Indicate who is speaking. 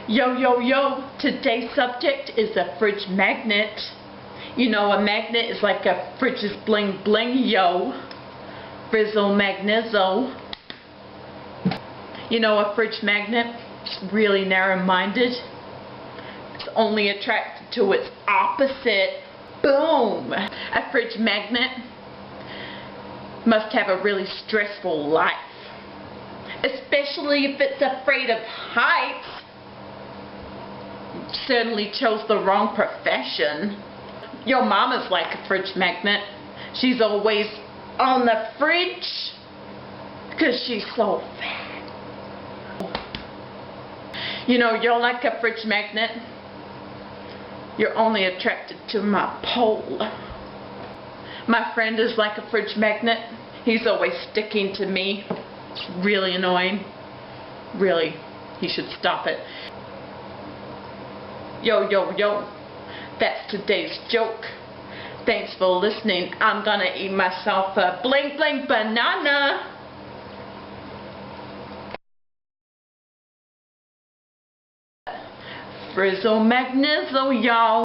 Speaker 1: Yo, yo, yo, today's subject is a fridge magnet. You know, a magnet is like a fridge's bling bling, yo. Frizzle, magnizzle. You know, a fridge magnet is really narrow-minded. It's only attracted to its opposite. Boom! A fridge magnet must have a really stressful life. Especially if it's afraid of heights. Certainly chose the wrong profession. Your mama's like a fridge magnet. She's always on the fridge because she's so fat. You know, you're like a fridge magnet. You're only attracted to my pole. My friend is like a fridge magnet. He's always sticking to me. It's really annoying. Really, he should stop it. Yo, yo, yo. That's today's joke. Thanks for listening. I'm gonna eat myself a bling bling banana. Frizzle magnizzle, y'all.